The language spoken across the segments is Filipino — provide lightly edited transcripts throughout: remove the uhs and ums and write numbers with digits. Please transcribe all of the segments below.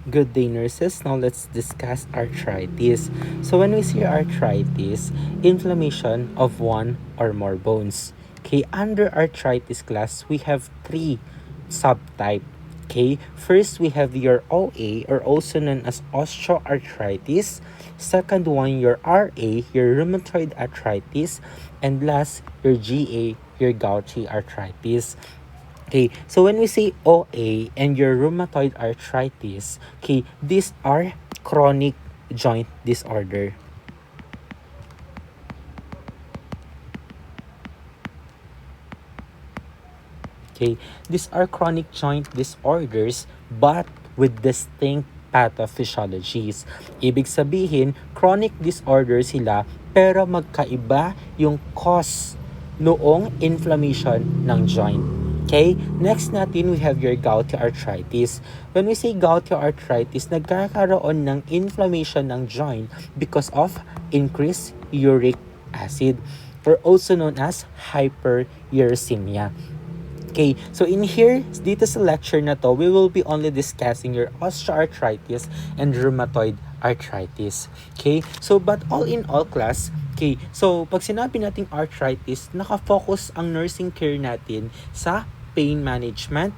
Good day, nurses. Now let's discuss arthritis. So when we see arthritis, inflammation of one or more bones. Okay, under arthritis class, we have three subtype. Okay, first we have your OA, or also known as osteoarthritis. Second one, your RA, your rheumatoid arthritis. And last, your GA, your gouty arthritis. Okay, so when we say OA and your rheumatoid arthritis, okay, these are chronic joint disorder. Okay, these are chronic joint disorders but with distinct pathophysiologies. Ibig sabihin, chronic disorder sila pero magkaiba yung cause noong inflammation ng joint. Okay, next natin we have your gouty arthritis. When we say gouty arthritis, nagkakaroon ng inflammation ng joint because of increased uric acid, or also known as hyperuricemia. Okay, so in here, dito sa lecture na to, we will be only discussing your osteoarthritis and rheumatoid arthritis. Okay, so but all in all class, okay, so pag sinabi nating arthritis, nakafocus ang nursing care natin sa pain management,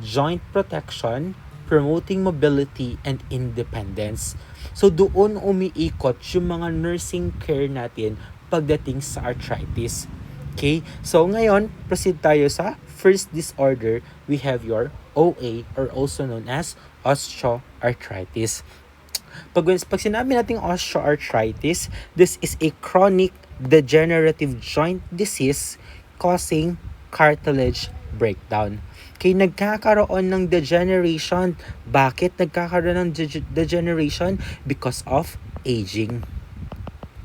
joint protection, promoting mobility and independence. So doon umiikot yung mga nursing care natin pagdating sa arthritis. Okay, so ngayon, proceed tayo sa first disorder. We have your OA, or also known as osteoarthritis. Pag sinabi natin osteoarthritis, this is a chronic degenerative joint disease causing cartilage breakdown. Okay, nagkakaroon ng degeneration. Bakit nagkakaroon ng degeneration? Because of aging.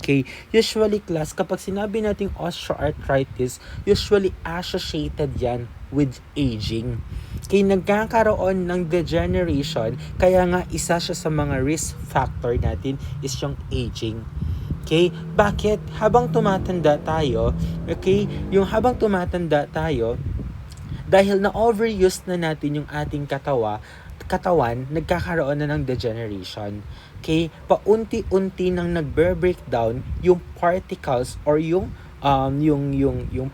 Okay, usually class, kapag sinabi nating osteoarthritis, usually associated yan with aging. Okay, nagkakaroon ng degeneration, kaya nga isa siya sa mga risk factor natin is yung aging. Okay, bakit? Habang tumatanda tayo, okay, yung habang tumatanda tayo, dahil na overuse na natin yung ating katawan, nagkakaroon na ng degeneration. Okay, paunti-unti nang nagbe-breakdown yung particles or yung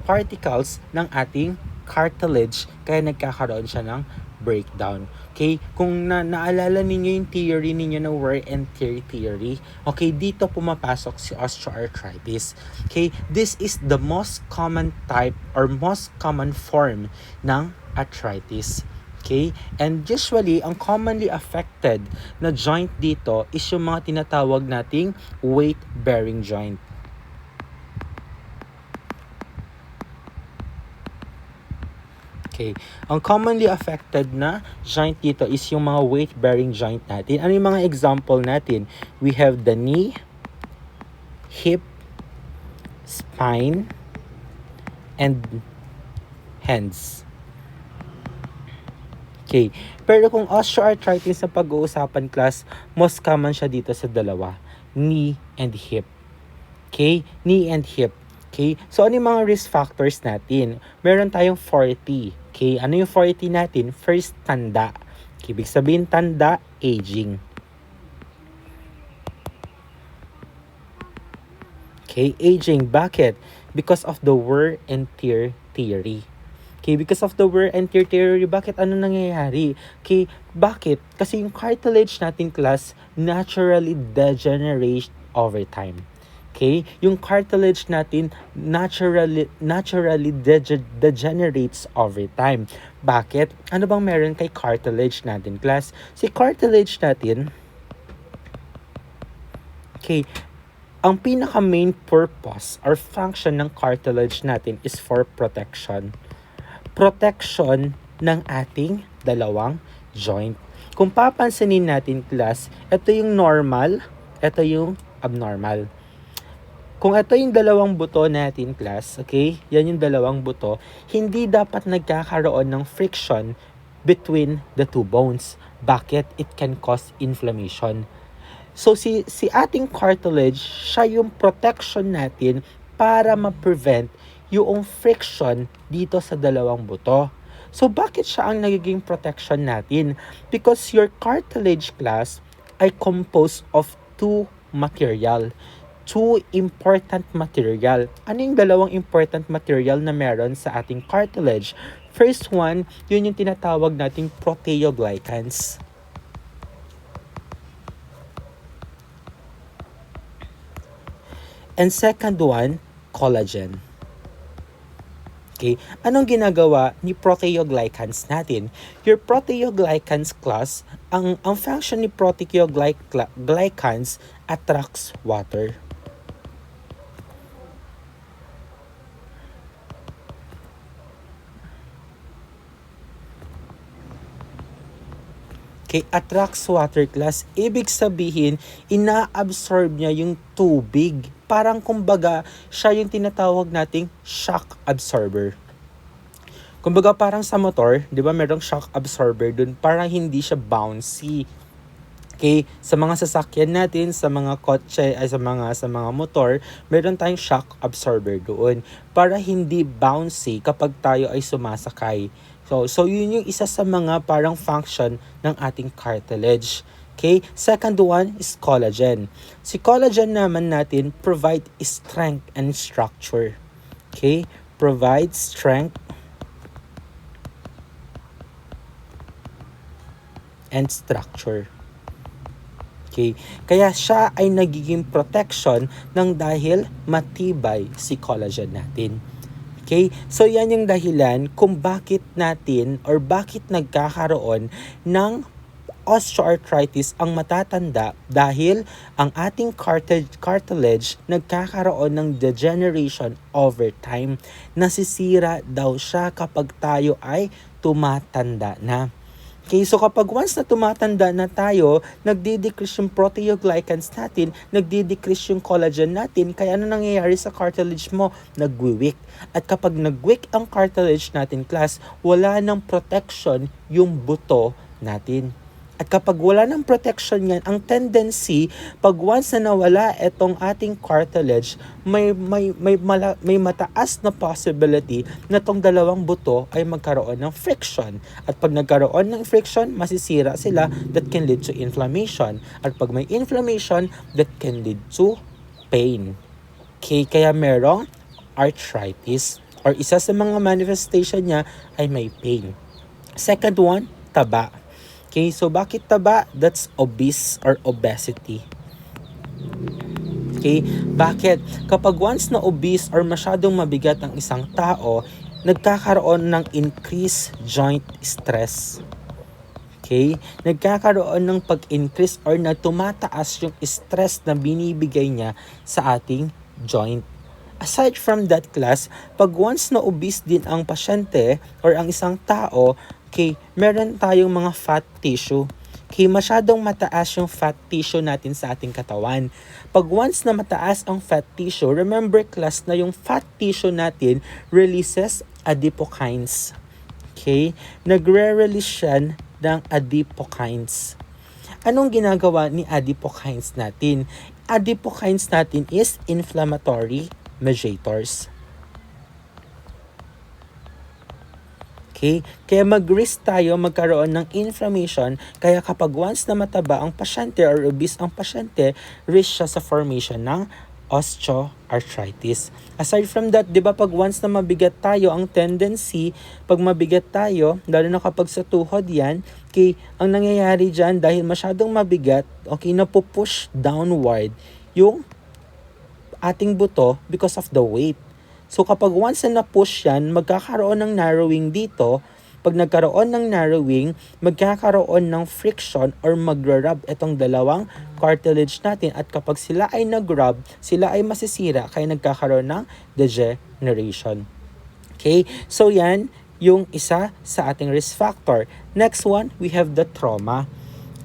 particles ng ating cartilage, kaya nagkakaroon siya ng breakdown. Okay, kung naalala ninyo yung theory ninyo na wear and tear theory, okay, dito pumapasok si osteoarthritis. Okay, this is the most common type or most common form ng arthritis. Okay? And usually, ang commonly affected na joint dito is yung mga tinatawag nating weight-bearing joint. Okay. Ang commonly affected na joint dito is yung mga weight-bearing joint natin. Ano yung mga example natin? We have the knee, hip, spine, and hands. Okay. Pero kung osteoarthritis na pag-uusapan class, most common siya dito sa dalawa. Knee and hip. Okay? Knee and hip. Okay? So, ano yung mga risk factors natin? Meron tayong 40. Okay? Ano yung 40 natin? First, tanda. Okay, ibig sabihin tanda, aging. Okay? Aging. Bakit? Because of the wear and tear theory. Okay, because of the wear and tear theory, bakit ano nangyayari? Okay, bakit? Kasi yung cartilage natin class naturally degenerates over time. Okay, yung cartilage natin naturally degenerates over time. Bakit? Ano bang meron kay cartilage natin class? Si cartilage natin, okay, ang pinaka main purpose or function ng cartilage natin is for protection. Protection ng ating dalawang joint. Kung papansinin natin class, ito yung normal, ito yung abnormal. Kung ito yung dalawang buto natin class, okay, yan yung dalawang buto, hindi dapat nagkakaroon ng friction between the two bones. Bakit? It can cause inflammation. So si ating cartilage, siya yung protection natin para ma-prevent yung friction dito sa dalawang buto. So, bakit siya ang nagiging protection natin? Because your cartilage class ay composed of two important material. Ano yung dalawang important material na meron sa ating cartilage? First one, yun yung tinatawag nating proteoglycans. And second one, collagen. Okay, anong ginagawa ni proteoglycans natin? Your proteoglycans class, ang function ni proteoglycans attracts water. Okay, attracts water class, ibig sabihin, ina-absorb niya yung tubig. Parang kumbaga, siya yung tinatawag nating shock absorber. Kumbaga parang sa motor, di ba merong shock absorber dun, parang hindi siya bouncy. Okay, sa mga sasakyan natin, sa mga kotse, ay sa mga motor, meron tayong shock absorber doon para hindi bouncy kapag tayo ay sumasakay. So yun yung isa sa mga parang function ng ating cartilage. Okay, second one is collagen. Si collagen naman natin provide strength and structure. Okay, provide strength and structure. Okay, kaya siya ay nagiging protection ng dahil matibay si collagen natin. Okay, so yan yung dahilan kung bakit natin or bakit nagkakaroon ng osteoarthritis ang matatanda dahil ang ating cartilage nagkakaroon ng degeneration over time. Nasisira daw siya kapag tayo ay tumatanda na. Okay, so kapag once na tumatanda na tayo, nagdi-decrease yung proteoglycans natin, nagdi-decrease yung collagen natin, kaya ano nangyayari sa cartilage mo? Nag-weak. At kapag nag-weak ang cartilage natin, class, wala ng protection yung buto natin. At kapag wala ng protection yan, ang tendency, pag once na nawala itong ating cartilage, may mataas na possibility na itong dalawang buto ay magkaroon ng friction. At pag nagkaroon ng friction, masisira sila, that can lead to inflammation. At pag may inflammation, that can lead to pain. Okay, kaya merong arthritis or isa sa mga manifestation niya ay may pain. Second one, taba. Okay, so bakit taba? That's obese or obesity. Okay, bakit? Kapag once na obese or masyadong mabigat ang isang tao, nagkakaroon ng increased joint stress. Okay, nagkakaroon ng pag-increase or na tumataas yung stress na binibigay niya sa ating joint. Aside from that, class, pag once na obese din ang pasyente or ang isang tao, okay, meron tayong mga fat tissue. Okay, masyadong mataas yung fat tissue natin sa ating katawan. Pag once na mataas ang fat tissue, remember class na yung fat tissue natin releases adipokines. Okay, nagre-release yan ng adipokines. Anong ginagawa ni adipokines natin? Adipokines natin is inflammatory mediators. Okay? Kaya mag-risk tayo magkaroon ng inflammation. Kaya kapag once na mataba ang pasyente or obese ang pasyente, risk siya sa formation ng osteoarthritis. Aside from that, di ba pag once na mabigat tayo, ang tendency, pag mabigat tayo, lalo na kapag sa tuhod yan, okay, ang nangyayari dyan, dahil masyadong mabigat, okay, napupush downward yung ating buto because of the weight. So kapag once na na-push yan, magkakaroon ng narrowing dito. Pag nagkaroon ng narrowing, magkakaroon ng friction or magra-rub itong dalawang cartilage natin. At kapag sila ay nag-rub, sila ay masisira kaya nagkakaroon ng degeneration. Okay? So yan yung isa sa ating risk factor. Next one, we have the trauma.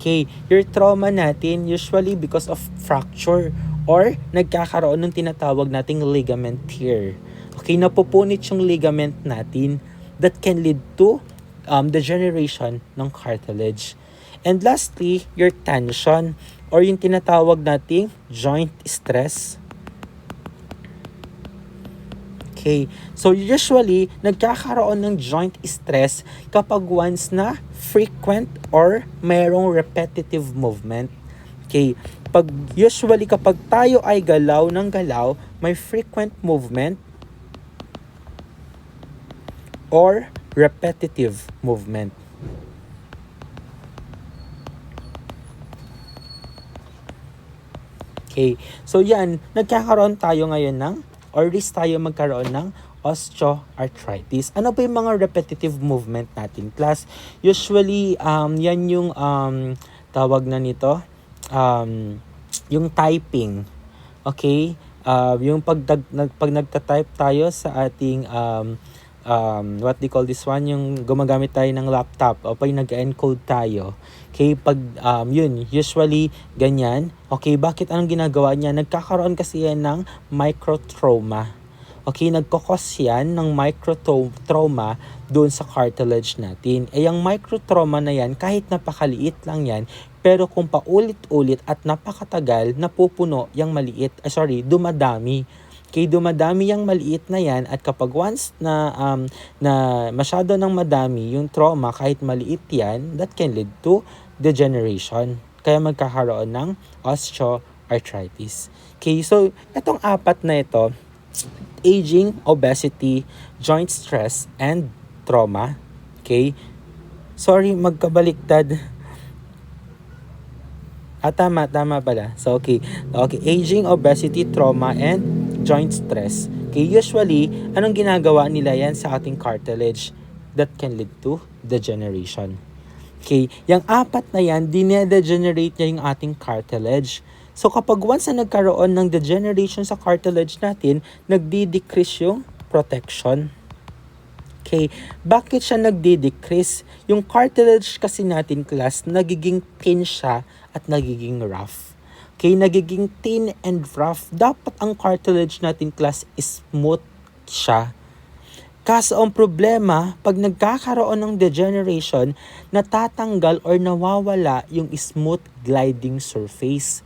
Okay, your trauma natin usually because of fracture or nagkakaroon ng tinatawag nating ligament tear. Okay, napupunit yung ligament natin that can lead to degeneration ng cartilage. And lastly, your tension or yung tinatawag nating joint stress. Okay. So usually, nagkakaroon ng joint stress kapag once na frequent or mayroong repetitive movement. Okay. Usually kapag tayo ay galaw ng galaw, may frequent movement or repetitive movement. Okay. So yan, nagkakaroon tayo ngayon ng or risk tayo magkaroon ng osteoarthritis. Ano ba yung mga repetitive movement natin, class? Usually, yan yung tawag na nito, yung typing. Okay? Yung pag nagta-type tayo sa ating what they call this one, yung gumagamit tayo ng laptop o pag nag-encode tayo. Okay, pag yun, usually ganyan. Okay, bakit anong ginagawa niya? Nagkakaroon kasi yan ng microtrauma. Okay, nagkakos yan ng microtrauma doon sa cartilage natin. Eh, yung microtrauma na yan, kahit napakaliit lang yan, pero kung paulit-ulit at napakatagal, napupuno yung dumadami. Okay, dumadami yung maliit na yan at kapag once na masyado nang madami yung trauma, kahit maliit yan, that can lead to degeneration. Kaya magkakaroon ng osteoarthritis. Okay, so itong apat na ito, aging, obesity, joint stress, and trauma. Okay, sorry, magkabaliktad. Tama pala. So, okay, aging, obesity, trauma, and joint stress. Okay, usually, anong ginagawa nila yan sa ating cartilage? That can lead to degeneration. Okay, yung apat na yan, dine-degenerate niya yung ating cartilage. So, kapag once na nagkaroon ng degeneration sa cartilage natin, nagdi-decrease yung protection. Okay, bakit siya nagdi-decrease? Yung cartilage kasi natin, class, nagiging thin siya at nagiging rough. Okay, nagiging thin and rough. Dapat ang cartilage natin, class, is smooth siya. Kaso ang problema, pag nagkakaroon ng degeneration, natatanggal or nawawala yung smooth gliding surface.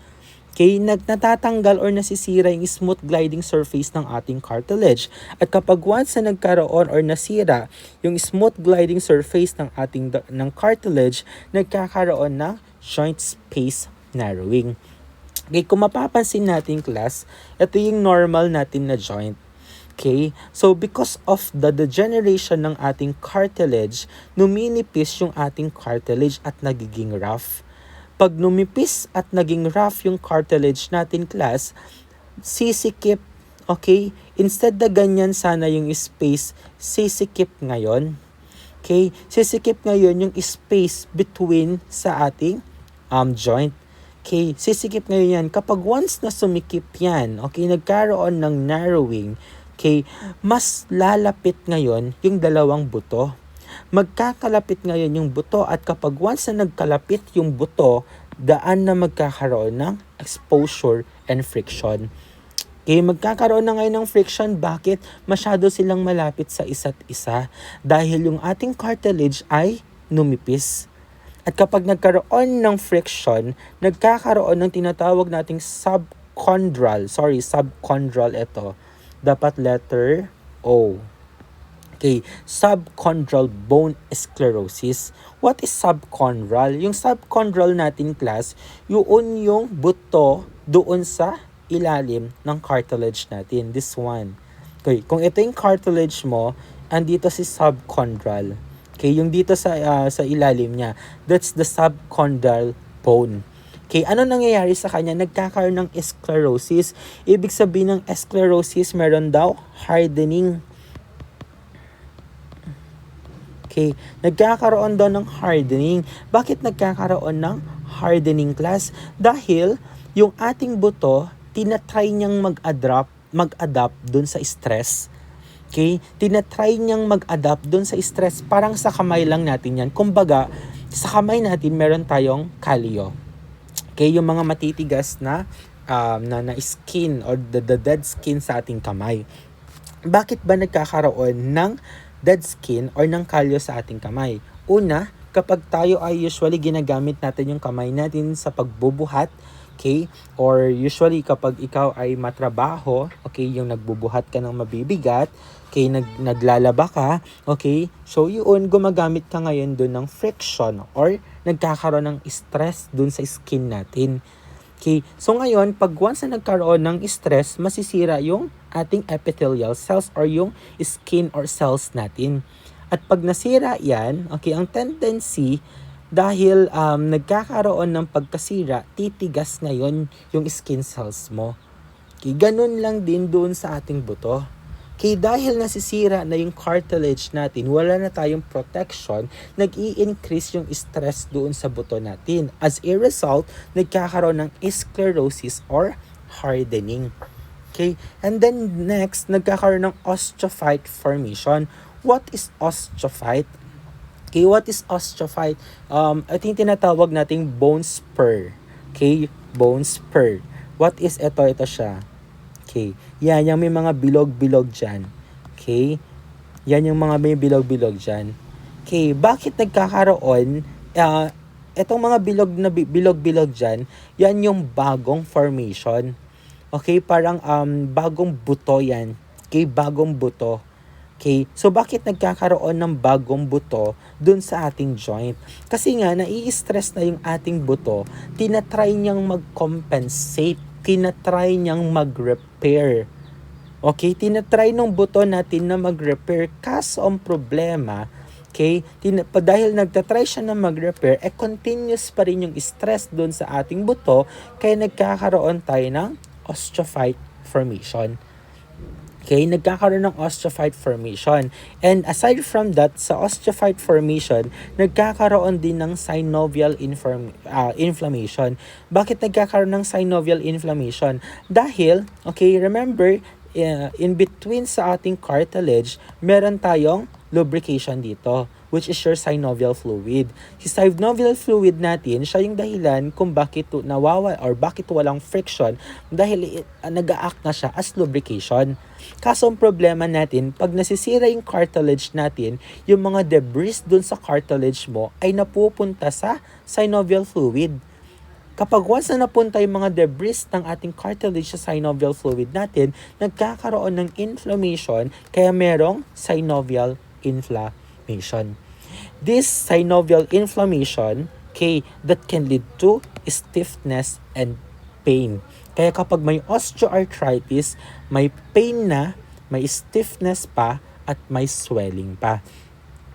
Okay, natatanggal or nasisira yung smooth gliding surface ng ating cartilage. At kapag once na nagkaroon or nasira yung smooth gliding surface ng cartilage, nagkakaroon ng joint space narrowing. Okay, kung mapapansin natin, class, ito yung normal natin na joint. Okay, so because of the degeneration ng ating cartilage, numinipis yung ating cartilage at nagiging rough. Pag numipis at naging rough yung cartilage natin, class, sisikip, okay? Instead na ganyan sana yung space, sisikip ngayon. Okay? Sisikip ngayon yung space between sa ating joint. Okay? Sisikip ngayon yan. Kapag once na sumikip yan, okay, nagkaroon ng narrowing, okay, mas lalapit ngayon yung dalawang buto. Magkakalapit ngayon yung buto at kapag once na nagkalapit yung buto, daan na magkakaroon ng exposure and friction. Okay, magkakaroon na ngayon ng friction. Bakit? Masyado silang malapit sa isa't isa dahil yung ating cartilage ay numipis. At kapag nagkaroon ng friction, nagkakaroon ng tinatawag nating subchondral ito. Dapat letter O. Okay, subchondral bone sclerosis. What is subchondral? Yung subchondral natin, class, yun yung buto doon sa ilalim ng cartilage natin. This one. Okay, kung ito yung cartilage mo, andito si subchondral. Okay, yung dito sa ilalim niya, that's the subchondral bone. Okay, ano nangyayari sa kanya? Nagkakaroon ng sclerosis. Ibig sabihin ng sclerosis, meron daw hardening. Okay, nagkakaroon daw ng hardening. Bakit nagkakaroon ng hardening, class? Dahil yung ating buto, tinatry niyang mag-adapt dun sa stress. Okay, tinatry niyang mag-adapt dun sa stress. Parang sa kamay lang natin yan. Kumbaga, sa kamay natin meron tayong kalyo. Okay, yung mga matitigas na skin or the dead skin sa ating kamay. Bakit ba nagkakaroon ng dead skin or ng kalyo sa ating kamay? Una, kapag tayo ay usually ginagamit natin yung kamay natin sa pagbubuhat, Okay? Or usually kapag ikaw ay matrabaho, okay, yung nagbubuhat ka ng mabibigat, okay, naglalaba ka, okay, so yun, gumagamit ka ngayon dun ng friction or nagkakaroon ng stress dun sa skin natin. Okay, so ngayon, pag once na nagkaroon ng stress, masisira yung ating epithelial cells or yung skin or cells natin. At pag nasira yan, okay, ang tendency, dahil nagkakaroon ng pagkasira, titigas ngayon yung skin cells mo. Okay, ganun lang din doon sa ating buto. Okay, dahil nasisira na yung cartilage natin, wala na tayong protection, nag-i-increase yung stress doon sa buto natin. As a result, nagkakaroon ng sclerosis or hardening. Okay, and then next, nagkakaroon ng osteophyte formation. What is osteophyte? Okay, what is osteophyte? I think tinatawag nating bone spur. Okay, bone spur. What is ito? Ito siya. Okay, yan yung may mga bilog-bilog dyan. Okay, yan yung mga may bilog-bilog dyan. Okay, bakit nagkakaroon? Itong mga bilog-bilog dyan, yan yung bagong formation. Okay, parang bagong buto yan. Okay, bagong buto. Okay, so bakit nagkakaroon ng bagong buto dun sa ating joint? Kasi nga, nai-stress na yung ating buto, tinatry niyang mag-compensate, tinatry niyang mag-repair. Okay, tinatry ng buto natin na mag-repair, kaso ang problema, okay, dahil nagtatry siya na mag-repair, continuous pa rin yung stress dun sa ating buto, kaya nagkakaroon tayo ng osteophyte formation. Okay, nagkakaroon ng osteophyte formation. And aside from that, sa osteophyte formation, nagkakaroon din ng synovial inflammation. Bakit nagkakaroon ng synovial inflammation? Dahil, okay, remember, in between sa ating cartilage, meron tayong lubrication dito, which is your synovial fluid. Si synovial fluid natin, siya yung dahilan kung bakit or bakit walang friction, dahil nag-a-act na siya as lubrication. Kaso ang problema natin, pag nasisira yung cartilage natin, yung mga debris dun sa cartilage mo ay napupunta sa synovial fluid. Kapag once na napunta yung mga debris ng ating cartilage sa synovial fluid natin, nagkakaroon ng inflammation, kaya merong synovial inflammation. This synovial inflammation, okay, that can lead to stiffness and pain. Kaya kapag may osteoarthritis, may pain na, may stiffness pa, at may swelling pa.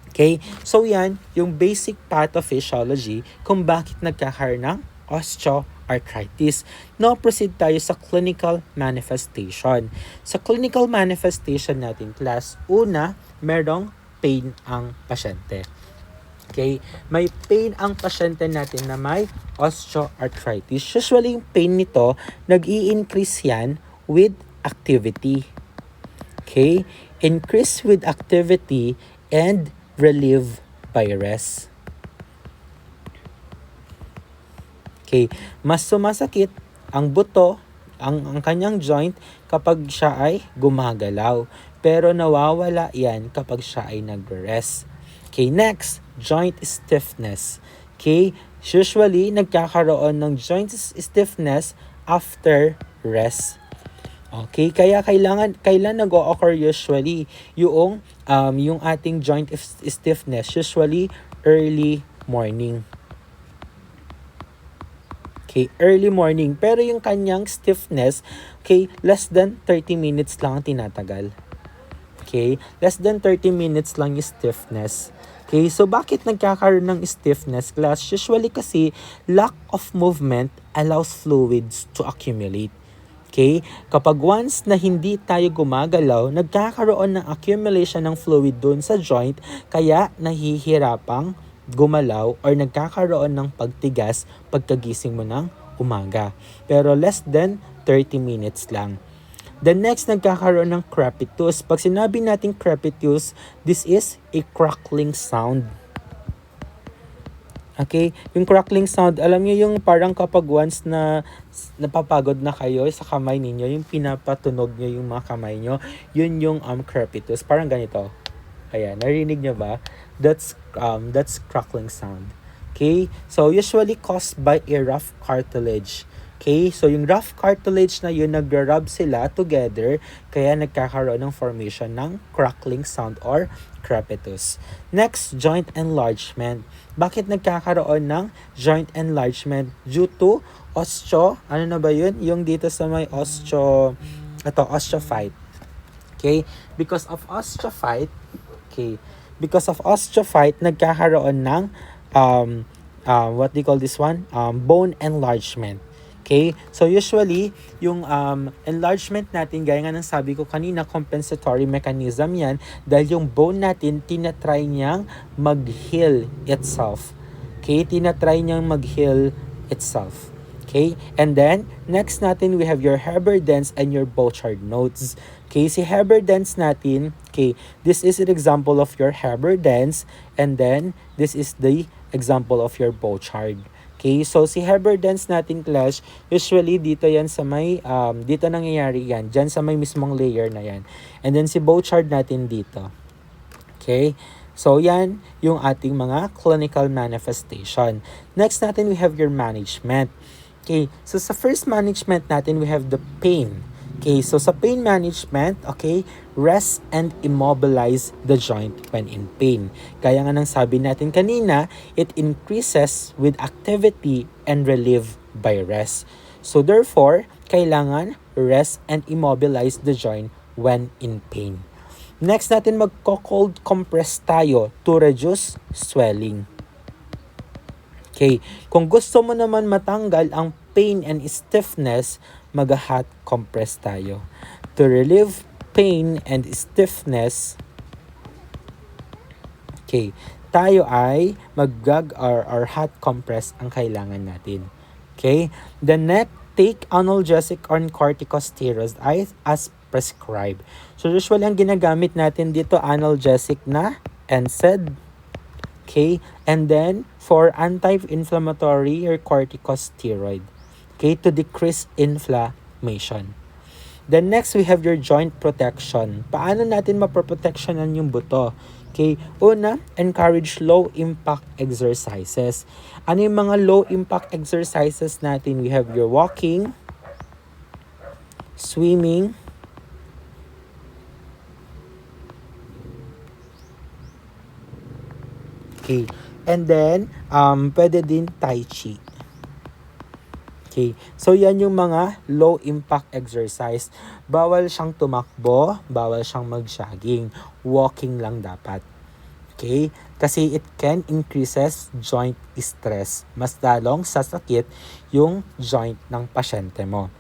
Okay? So yan, yung basic pathophysiology kung bakit nagkakaroon ng osteoarthritis. Now, proceed tayo sa clinical manifestation. Sa clinical manifestation natin, class, una, merong pain ang pasyente. Okay? May pain ang pasyente natin na may osteoarthritis. Usually, yung pain nito, nag-i-increase yan with activity. Okay? Increase with activity and relieve by rest. Okay, mas sumasakit ang buto, ang kanyang joint kapag siya ay gumagalaw. Pero nawawala yan kapag siya ay nag-rest. Okay, next, joint stiffness. Okay, usually nagkakaroon ng joint stiffness after rest. Okay, kaya kailan nag-o-occur usually yung ating joint stiffness, usually early morning. Okay, early morning. Pero yung kanyang stiffness, okay, less than 30 minutes lang ang tinatagal. Okay, less than 30 minutes lang yung stiffness. Okay, so bakit nagkakaroon ng stiffness, class? Usually kasi, lack of movement allows fluids to accumulate. Okay, kapag once na hindi tayo gumagalaw, nagkakaroon ng accumulation ng fluid doon sa joint, kaya nahihirapang gumalaw or nagkakaroon ng pagtigas pagkagising mo ng umaga. Pero less than 30 minutes lang. The next, nagkakaroon ng crepitus. Pag sinabi natin crepitus, this is a crackling sound. Okay? Yung crackling sound, alam niyo yung parang kapag once na napapagod na kayo sa kamay ninyo, yung pinapatunog niyo yung mga kamay niyo, yun yung crepitus. Parang ganito. Ayan, narinig niyo ba? That's crackling sound. Okay? So, usually caused by a rough cartilage. Okay, so yung rough cartilage na yun, nagra-rub sila together, kaya nagkakaroon ng formation ng crackling sound or crepitus. Next, joint enlargement. Bakit nagkakaroon ng joint enlargement? Due to ano na ba yun? Yung dito sa may osteophyte. Okay, because of osteophyte, nagkakaroon ng what do you call this one? Bone enlargement. Okay? So usually, yung enlargement natin, gaya nga ng sabi ko kanina, compensatory mechanism yan dahil yung bone natin, tinatry niyang mag-heal itself. Okay? Tinatry niyang mag-heal itself. Okay? And then, next natin, we have your Heber-Dens and your Bouchard nodes. Okay? Si Heber-Dens natin, okay, this is an example of your Heber-Dens, and then, this is the example of your Bouchard. Okay, so si Heber-Dens natin clash, usually dito yan sa may, dito nangyayari yan, dyan sa may mismong layer na yan. And then si Bouchard natin dito. Okay, so yan yung ating mga clinical manifestation. Next natin, we have your management. Okay, so sa first management natin, we have the pain. Okay, so sa pain management, okay, rest and immobilize the joint when in pain. Kaya nga nang sabi natin kanina, it increases with activity and relieve by rest. So therefore, kailangan rest and immobilize the joint when in pain. Next natin, magko-cold compress tayo to reduce swelling. Okay, kung gusto mo naman matanggal ang pain and stiffness, mag-hot compress tayo. To relieve pain and stiffness, okay, tayo ay mag-gag or hot compress ang kailangan natin. Okay? The next, take analgesic or corticosteroids as prescribed. So usually ang ginagamit natin dito, analgesic na NSAID. Okay? And then, for anti-inflammatory or corticosteroid. Okay? To decrease inflammation. Then next, we have your joint protection. Paano natin maproprotectionan yung buto? Okay? Una, encourage low-impact exercises. Ano yung mga low-impact exercises natin? We have your walking, swimming, okay. And then, pwede din Tai Chi. Okay. So, yan yung mga low-impact exercise. Bawal siyang tumakbo, bawal siyang mag-jogging. Walking lang dapat. Okay? Kasi it can increases joint stress. Mas lalong sasakit yung joint ng pasyente mo.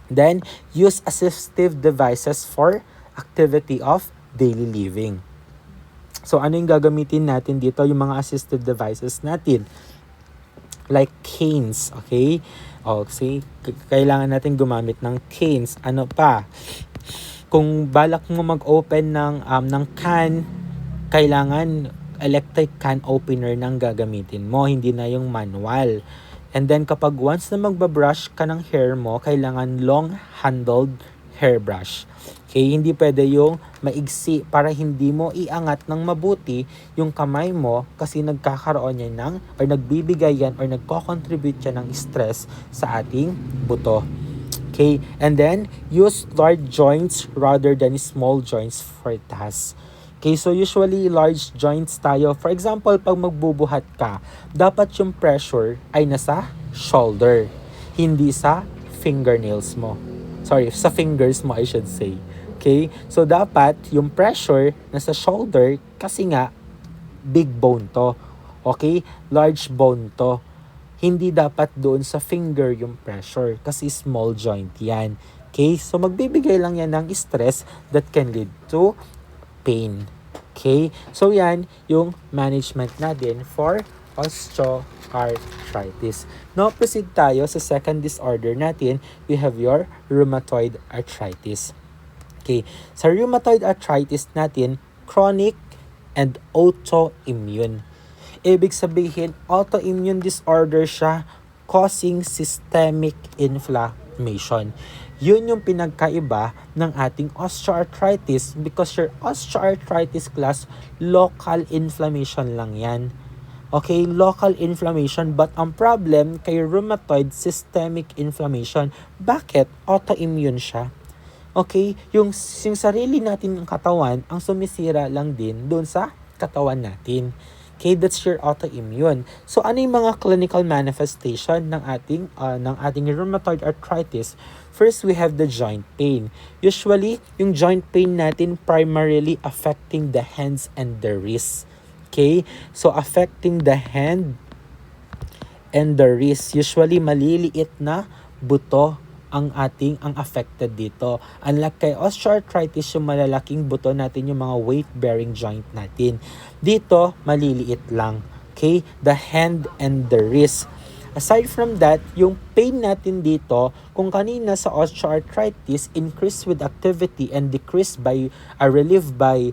Then, use assistive devices for activity of daily living. So, ano yung gagamitin natin dito? Yung mga assistive devices natin. Like canes, okay? O, see, kailangan natin gumamit ng canes. Ano pa? Kung balak mo mag-open ng can, kailangan electric can opener nang gagamitin mo, hindi na yung manual. And then, kapag once na magbabrush ka ng hair mo, kailangan long-handled hairbrush. Okay, hindi pwede yung maigsi para hindi mo iangat ng mabuti yung kamay mo kasi nagkakaroon yan ng or nagbibigay yan or nagko-contribute yan ng stress sa ating buto. Okay, and then use large joints rather than small joints for tasks. Okay, so usually large joints tayo. For example, pag magbubuhat ka, dapat yung pressure ay nasa shoulder, hindi sa fingernails mo. Sorry, sa fingers mo I should say. Okay? So, dapat yung pressure nasa shoulder kasi nga big bone to. Okay? Large bone to. Hindi dapat doon sa finger yung pressure kasi small joint yan. Okay? So, magbibigay lang yan ng stress that can lead to pain. Okay? So, yan yung management natin for osteoarthritis. Now, proceed tayo sa second disorder natin. We have your rheumatoid arthritis. Okay, sa rheumatoid arthritis natin, chronic and autoimmune. Ibig sabihin, autoimmune disorder siya causing systemic inflammation. Yun yung pinagkaiba ng ating osteoarthritis because your osteoarthritis class, local inflammation lang yan. Okay, local inflammation, but ang problem kay rheumatoid, systemic inflammation. Bakit? Autoimmune siya. Okay, yung sarili natin ng katawan, ang sumisira lang din doon sa katawan natin. Okay, that's your autoimmune. So ano yung mga clinical manifestation ng ating rheumatoid arthritis? First, we have the joint pain. Usually, yung joint pain natin primarily affecting the hands and the wrists. Okay? So affecting the hand and the wrist. Usually maliliit na buto ang affected dito. Unlike kay osteoarthritis, yung malalaking buto natin, yung mga weight-bearing joint natin. Dito, maliliit lang. Okay? The hand and the wrist. Aside from that, yung pain natin dito, kung kanina sa osteoarthritis, increase with activity and decrease by, relieved by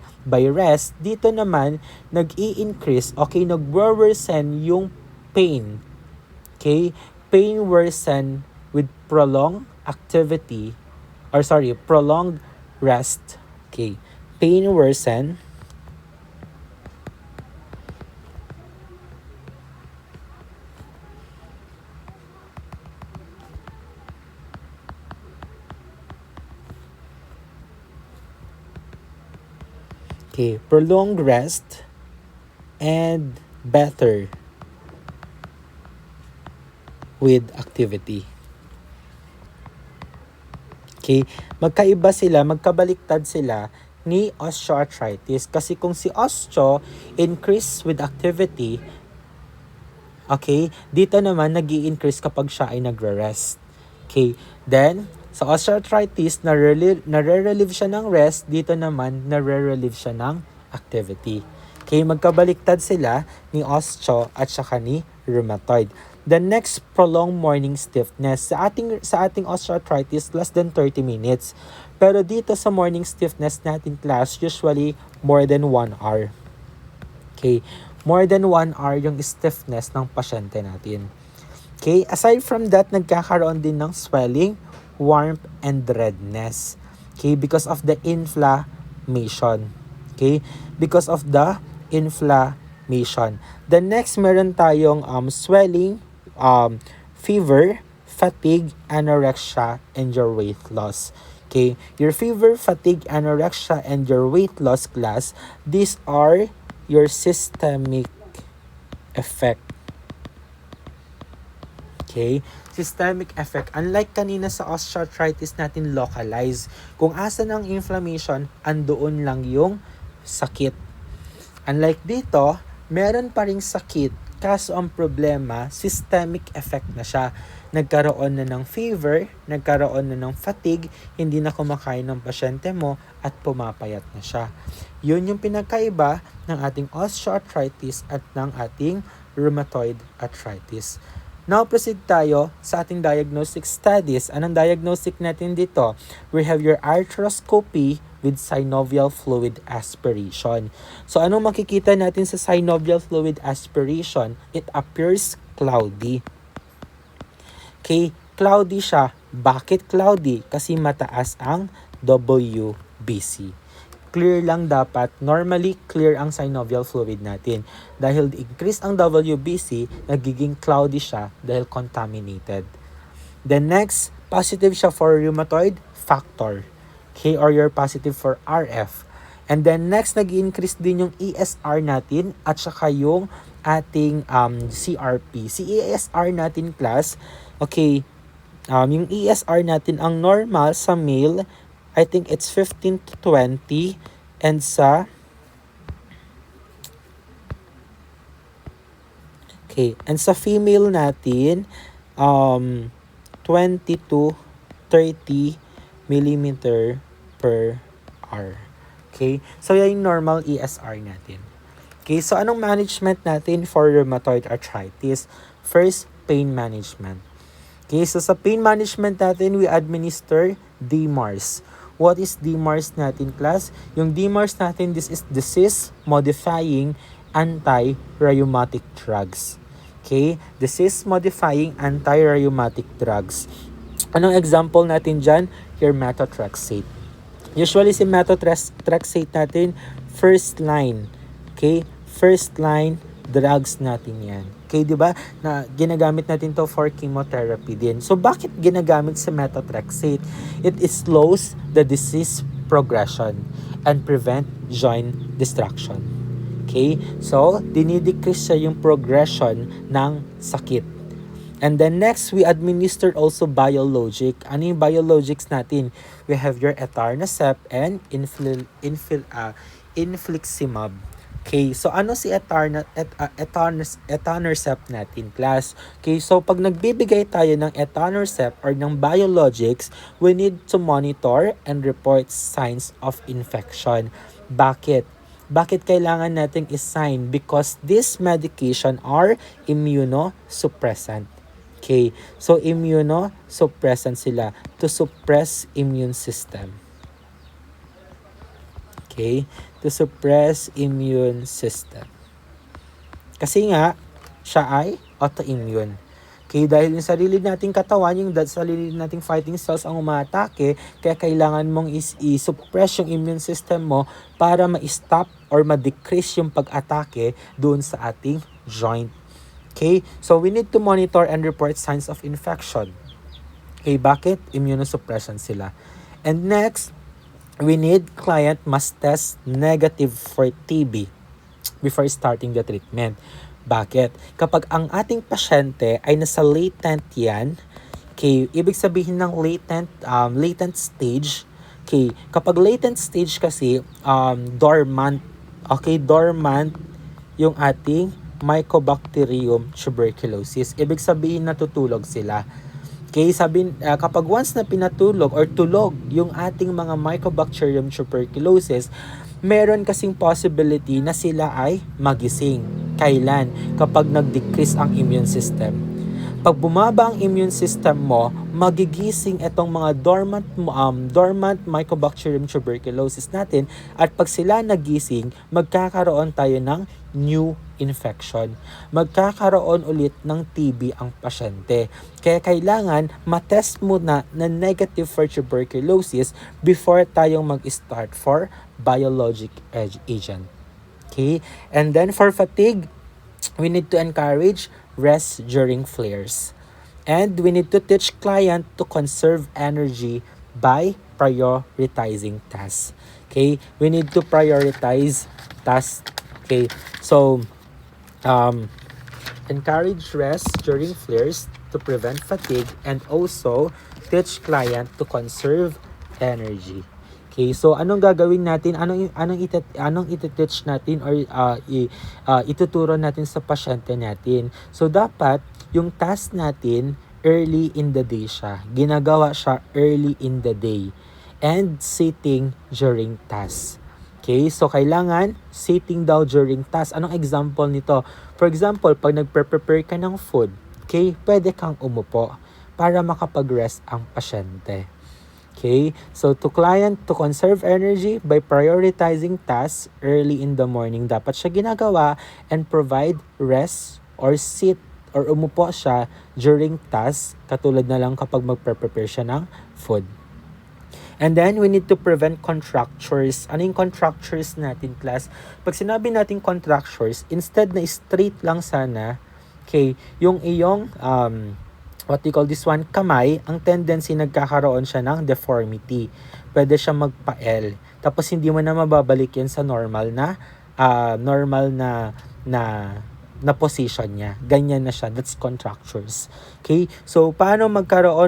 rest, dito naman, nag-i-increase, okay, nag-worsen yung pain. Okay? Pain worsen with prolonged activity, prolonged rest. Okay. Pain worsen prolonged rest and better with activity. Okay, magkaiba sila, magkabaliktad sila ni osteoarthritis. Kasi kung si osteo, increase with activity, okay, dito naman nag-i-increase kapag siya ay nagre-rest. Okay, then, sa osteoarthritis, nare-relieve siya ng rest, dito naman, nare-relieve siya ng activity. Okay, magkabaliktad sila ni osteo at saka ni rheumatoid. The next, prolonged morning stiffness. Sa ating osteoarthritis, less than 30 minutes. Pero dito sa morning stiffness natin class, usually more than 1 hour. Okay, more than 1 hour yung stiffness ng pasyente natin. Okay, aside from that, nagkakaroon din ng swelling, warmth, and redness. Okay, because of the inflammation. Okay, because of the inflammation. The next, meron tayong swelling, fever, fatigue, anorexia, and your weight loss. Okay, your fever, fatigue, anorexia, and your weight loss class, these are your systemic effect. Okay, systemic effect. Unlike kanina sa osteoarthritis natin localized, kung asan ang inflammation, andoon lang yung sakit. Unlike dito, meron pa ring sakit, kaso ang problema, systemic effect na siya. Nagkaroon na ng fever, nagkaroon na ng fatigue, hindi na kumakain ng pasyente mo, at pumapayat na siya. Yun yung pinagkaiba ng ating osteoarthritis at ng ating rheumatoid arthritis. Now, proceed tayo sa ating diagnostic studies. Anong diagnostic natin dito? We have your arthroscopy with synovial fluid aspiration. So, anong makikita natin sa synovial fluid aspiration? It appears cloudy. Okay, cloudy siya. Bakit cloudy? Kasi mataas ang WBC. Clear lang dapat. Normally, clear ang synovial fluid natin. Dahil increase ang WBC, nagiging cloudy siya dahil contaminated. The next, positive siya for rheumatoid factor. Okay, or you're positive for RF. And then next, nag-increase din yung ESR natin at saka yung ating CRP. Si ESR natin class, okay, yung ESR natin, ang normal sa male, I think it's 15 to 20, and sa female natin, 20 to 30 millimeter per hour. Okay? So, yan yung normal ESR natin. Okay? So, anong management natin for rheumatoid arthritis? First, pain management. Okay? So, sa pain management natin, we administer DMARS. What is DMARS natin, class? Yung DMARS natin, this is disease-modifying anti-rheumatic drugs. Okay? Disease-modifying anti-rheumatic drugs. Anong example natin dyan? Your methotrexate. Usually si methotrexate natin, first line. Okay? First line drugs natin yan. Okay, di ba? Na ginagamit natin to for chemotherapy din. So, bakit ginagamit sa methotrexate? It slows the disease progression and prevent joint destruction. Okay? So, dinidecrease siya yung progression ng sakit. And then next, we administered also biologic. Ano yung biologics natin? We have your etanercept and infliximab. Okay, so ano si etanercept natin, class? Okay, so pag nagbibigay tayo ng etanercept or ng biologics, we need to monitor and report signs of infection. Bakit? Bakit kailangan nating i-sign? Because this medication are immunosuppressant. Okay, so immunosuppressant sila to suppress immune system. Okay, to suppress immune system. Kasi nga, siya ay autoimmune. Okay, dahil yung sarili nating katawan, yung sarili nating fighting cells ang umaatake, kaya kailangan mong i-suppress yung immune system mo para ma-stop or ma-decrease yung pag-atake doon sa ating joint. Okay, so we need to monitor and report signs of infection. Okay, bakit? Immunosuppression sila. And next, we need client must test negative for TB before starting the treatment. Bakit? Kapag ang ating pasyente ay nasa latent yan, okay, ibig sabihin ng latent stage, okay, kapag latent stage kasi, dormant, okay, dormant yung ating Mycobacterium tuberculosis. Ibig sabihin natutulog sila. Okay, kapag once na pinatulog or tulog yung ating mga Mycobacterium tuberculosis, meron kasing possibility na sila ay magising. Kailan? Kapag nag-decrease ang immune system. Pag bumaba ang immune system mo, magigising itong mga dormant Mycobacterium tuberculosis natin, at pag sila nagising, magkakaroon tayo ng new infection. Magkakaroon ulit ng TB ang pasyente. Kaya kailangan matest muna na negative for tuberculosis before tayong mag-start for biologic agent. Okay? And then for fatigue, we need to encourage rest during flares. And we need to teach client to conserve energy by prioritizing tasks. Okay? We need to prioritize tasks. Okay? So, encourage rest during flares to prevent fatigue and also teach client to conserve energy. Okay, so anong gagawin natin? Anong iti-teach natin or ituturo natin sa pasyente natin? So dapat yung task natin early in the day siya. Ginagawa siya early in the day and sitting during task. Okay, so kailangan sitting daw during task. Anong example nito? For example, pag nagpe-prepare ka ng food, okay, pwede kang umupo para makapag-rest ang pasyente. Okay, so to client, to conserve energy by prioritizing tasks early in the morning, dapat siya ginagawa and provide rest or sit or umupo siya during tasks, katulad na lang kapag magpe-prepare siya ng food. And then, we need to prevent contractures. Ano yung contractures natin, class? Pag sinabi natin contractures, instead na straight lang sana, okay, yung iyong, what we call this one, kamay, ang tendency nagkakaroon siya ng deformity. Pwede siya magpa-L. Tapos, hindi mo na mababalik yan sa normal na position niya. Ganyan na siya. That's contractures. Okay? So, paano ma-prevent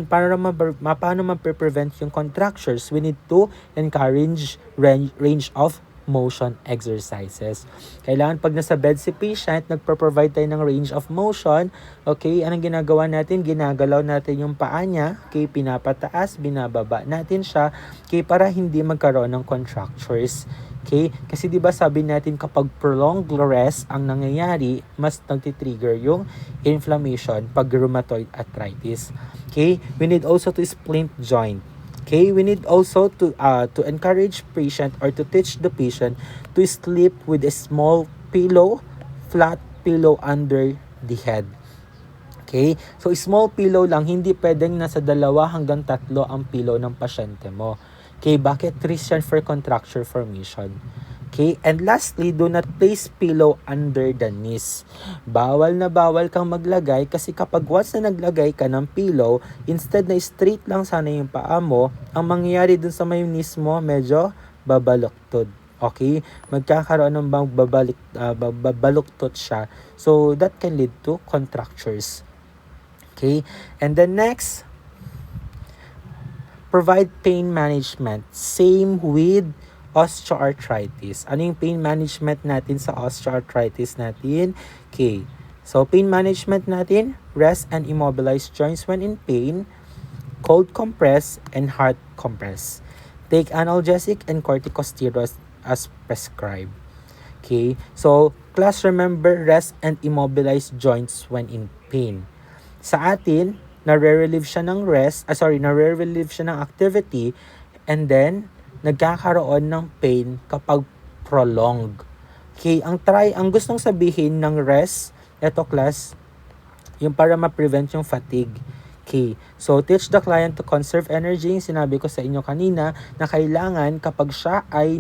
yung contractures? We need to encourage range of motion exercises. Kailangan pag nasa bed si patient, nagpo-provide tayo ng range of motion. Okay? Anong ginagawa natin? Ginagalaw natin yung paa niya. Okay? Pinapataas, binababa natin siya. Okay? Para hindi magkaroon ng contractures. Okay? Kasi 'di ba sabi natin kapag prolonged rest ang nangyayari, mas nagti-trigger yung inflammation pag rheumatoid arthritis. Okay? We need also to splint joint. Okay? We need also to encourage patient or to teach the patient to sleep with a small pillow, flat pillow under the head. Okay? So small pillow lang, hindi pwedeng nasa 2 hanggang 3 ang pillow ng pasyente mo. Okay, bakit? Reason for contracture formation. Okay, and lastly, do not place pillow under the knees. Bawal na bawal kang maglagay kasi kapag once na naglagay ka ng pillow, instead na straight lang sana yung paa mo, ang mangyayari dun sa may knees mo, medyo babaloktod. Okay? Magkakaroon ng babaluktot siya. So, that can lead to contractures. Okay? And then next, provide pain management. Same with osteoarthritis. Ano yung pain management natin sa osteoarthritis natin? Okay. So, pain management natin, rest and immobilize joints when in pain, cold compress, and hard compress. Take analgesic and corticosteroids as prescribed. Okay. So, class, remember, rest and immobilize joints when in pain. Sa atin, nare-relieve siya ng nare-relieve siya ng activity, and then nagkakaroon ng pain kapag prolonged. Okay, ang gustong sabihin ng rest, eto class, yung para ma-prevent yung fatigue. Okay, so teach the client to conserve energy. Sinabi ko sa inyo kanina na kailangan kapag siya ay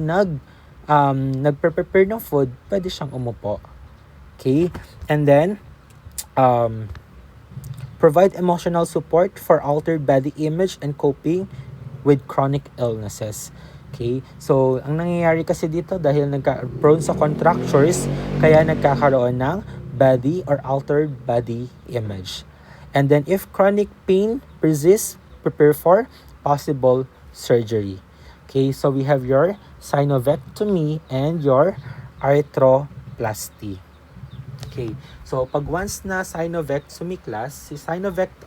nagprepare ng food, pwede siyang umupo. Okay, and then provide emotional support for altered body image and coping with chronic illnesses. Okay? So, ang nangyayari kasi dito dahil prone sa contractures, kaya nagkakaroon ng body or altered body image. And then, if chronic pain persists, prepare for possible surgery. Okay? So, we have your synovectomy and your arthroplasty. Okay. So, pag once na synovectomy class, si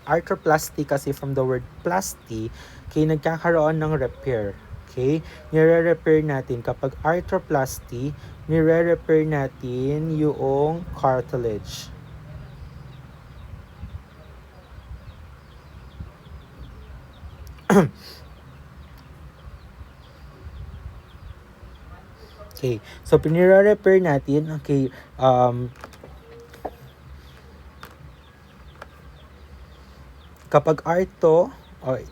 arthroplasty kasi from the word plasty, okay, nagkakaroon ng repair. Okay? Nire-repair natin. Kapag arthroplasty, nire-repair natin yung cartilage. Okay. So, pinire-repair natin, okay, kapag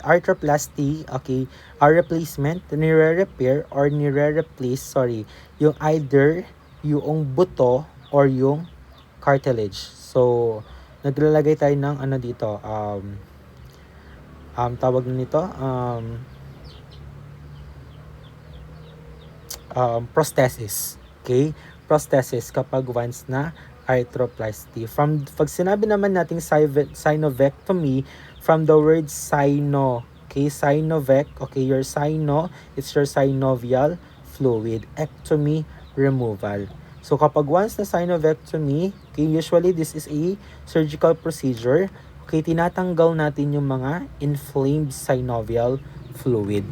arthroplasty, okay, replacement, nire-repair or nire-replace, yung either yung buto or yung cartilage. So, naglalagay tayo ng ano dito, tawag nito, prosthesis. Okay? Prosthesis kapag once na arthroplasty. Pag sinabi naman nating synovectomy, from the word syno, okay, synovec, okay, your syno, it's your synovial fluid. Ectomy, removal. So, kapag once na synovectomy, okay, usually this is a surgical procedure. Okay, tinatanggal natin yung mga inflamed synovial fluid.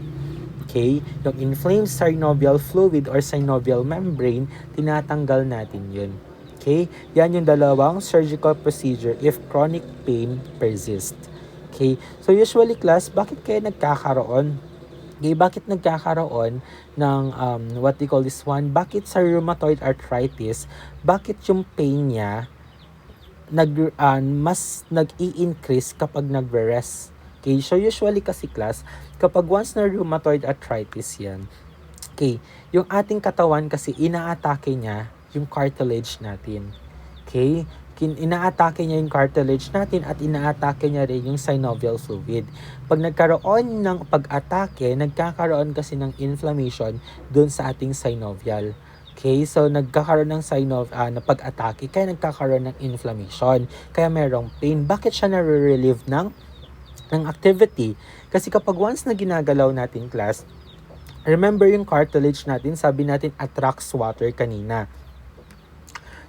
Okay, yung inflamed synovial fluid or synovial membrane, tinatanggal natin yun. Okay, yan yung dalawang surgical procedure if chronic pain persists. Okay, so usually class, bakit kaya nagkakaroon? Okay, bakit nagkakaroon ng what they call this one? Bakit sa rheumatoid arthritis, bakit yung pain niya mas nag-i-increase kapag nagre-rest? Okay, so usually kasi class, kapag once na rheumatoid arthritis yan, okay, yung ating katawan kasi inaatake niya yung cartilage natin. Okay, inaatake niya yung cartilage natin at inaatake niya rin yung synovial fluid. Pag nagkaroon ng pag-atake, nagkakaroon kasi ng inflammation dun sa ating synovial. Okay, so nagkakaroon ng na pag-atake, kaya nagkakaroon ng inflammation. Kaya merong pain. Bakit siya nare-relieve ng activity? Kasi kapag once na ginagalaw natin class, remember yung cartilage natin, sabi natin attracts water kanina.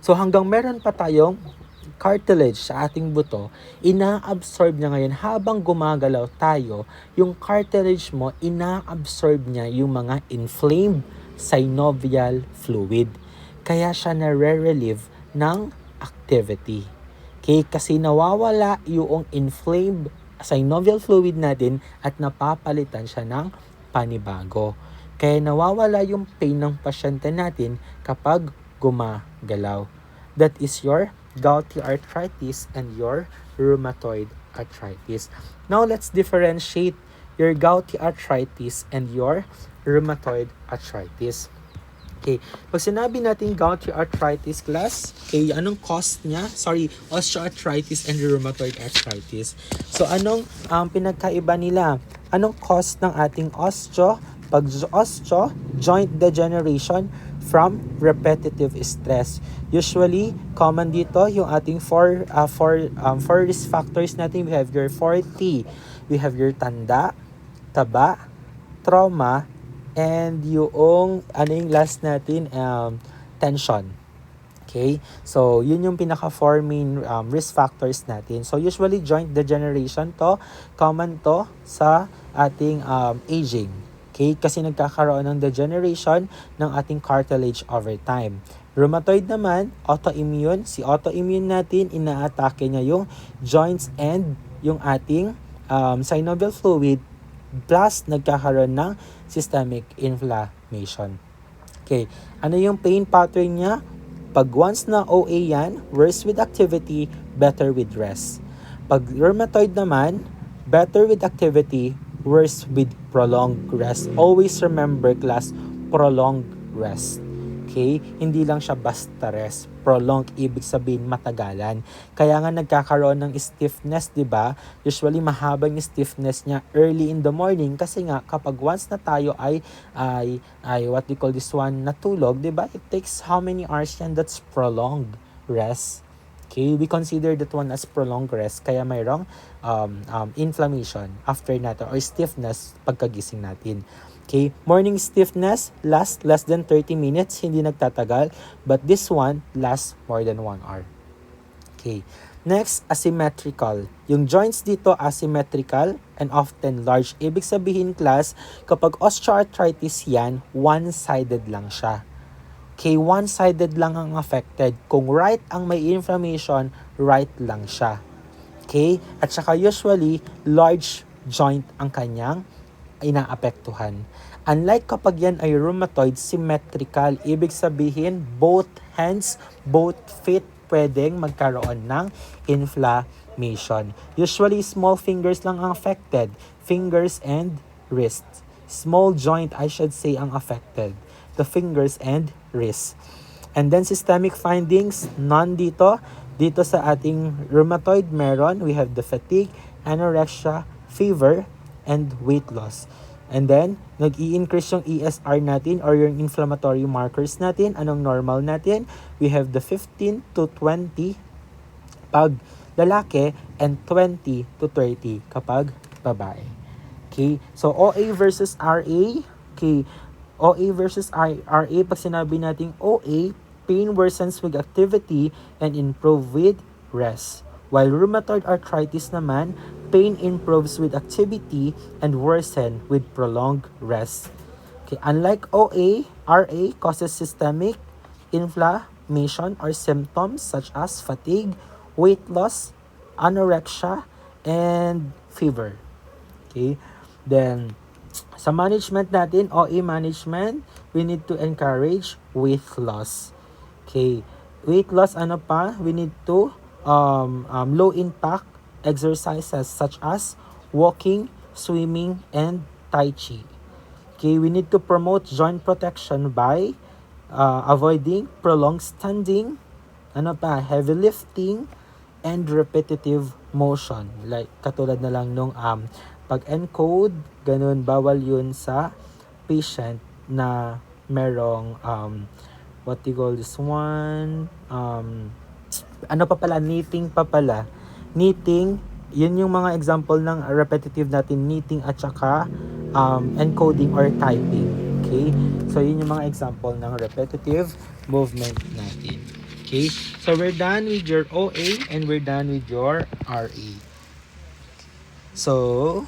So hanggang meron pa tayong cartilage sa ating buto, ina-absorb niya ngayon habang gumagalaw tayo, yung cartilage mo, ina-absorb niya yung mga inflamed synovial fluid. Kaya siya nare-relieve ng activity. Okay? Kasi nawawala yung inflamed synovial fluid natin at napapalitan siya ng panibago. Kaya nawawala yung pain ng pasyente natin kapag gumagalaw. That is your gouty arthritis and your rheumatoid arthritis. Now, let's differentiate your gouty arthritis and your rheumatoid arthritis. Okay, pag sinabi natin gouty arthritis class, okay, anong cause niya? Sorry, osteoarthritis and rheumatoid arthritis. So, anong pinagkaiba nila? Anong cause ng ating osteo? Pag osteo, joint degeneration from repetitive stress. Usually, common dito yung ating four risk factors natin. We have your 4T. We have your tanda, taba, trauma, and yung ano yung last natin, tension. Okay? So, yun yung pinaka-4 main risk factors natin. So, usually joint degeneration to, common to sa ating aging. Okay? Kasi nagkakaroon ng degeneration ng ating cartilage over time. Rheumatoid naman, autoimmune. Si autoimmune natin, inaatake niya yung joints and yung ating synovial fluid, plus nagkakaroon ng systemic inflammation. Okay, ano yung pain pattern niya? Pag once na OA yan, worse with activity, better with rest. Pag rheumatoid naman, better with activity, worse with prolonged rest. Always remember, class, prolonged rest. Okay? Hindi lang siya basta rest. Prolonged, ibig sabihin matagalan. Kaya nga nagkakaroon ng stiffness, di ba? Usually mahabang stiffness niya early in the morning kasi nga kapag once na tayo ay what we call this one, natulog, di ba? It takes how many hours yan? That's prolonged rest. Okay, we consider that one as prolonged rest kaya mayroong inflammation after natin or stiffness pagkagising natin. Okay, morning stiffness lasts less than 30 minutes, hindi nagtatagal, but this one lasts more than 1 hour. Okay, next, asymmetrical. Yung joints dito asymmetrical and often large. Ibig sabihin, class, kapag osteoarthritis yan, one-sided lang siya. Okay, one-sided lang ang affected. Kung right ang may inflammation, right lang siya. Okay, at saka usually, large joint ang kanyang inaapektuhan. Unlike kapag yan ay rheumatoid, symmetrical, ibig sabihin both hands, both feet pwedeng magkaroon ng inflammation. Usually, small fingers lang ang affected. Fingers and wrists. Small joint, I should say, ang affected. The fingers and wrists. And then systemic findings, none dito. Dito sa ating rheumatoid, meron. We have the fatigue, anorexia, fever, and weight loss. And then, nag-i-increase yung ESR natin or yung inflammatory markers natin. Anong normal natin? We have the 15 to 20 pag lalaki and 20 to 30 kapag babae. Okay? So, OA versus RA. Okay. OA versus RA, pag sinabi natin OA, pain worsens with activity and improve with rest. While rheumatoid arthritis naman, pain improves with activity and worsen with prolonged rest. Okay, unlike OA, RA causes systemic inflammation or symptoms such as fatigue, weight loss, anorexia, and fever. Okay, then sa management natin, OA management, we need to encourage weight loss. Okay, weight loss, ano pa? We need to low impact exercises such as walking, swimming, and tai chi. Okay, we need to promote joint protection by avoiding prolonged standing, ano pa, heavy lifting, and repetitive motion. Like katulad na lang nung pag-encode, ganun, bawal yun sa patient na merong what you call this one, ano pa pala, knitting pa pala. Knitting, yun yung mga example ng repetitive natin, knitting at saka encoding or typing. Okay? So, yun yung mga example ng repetitive movement natin. Okay? So, we're done with your OA and we're done with your RA. So,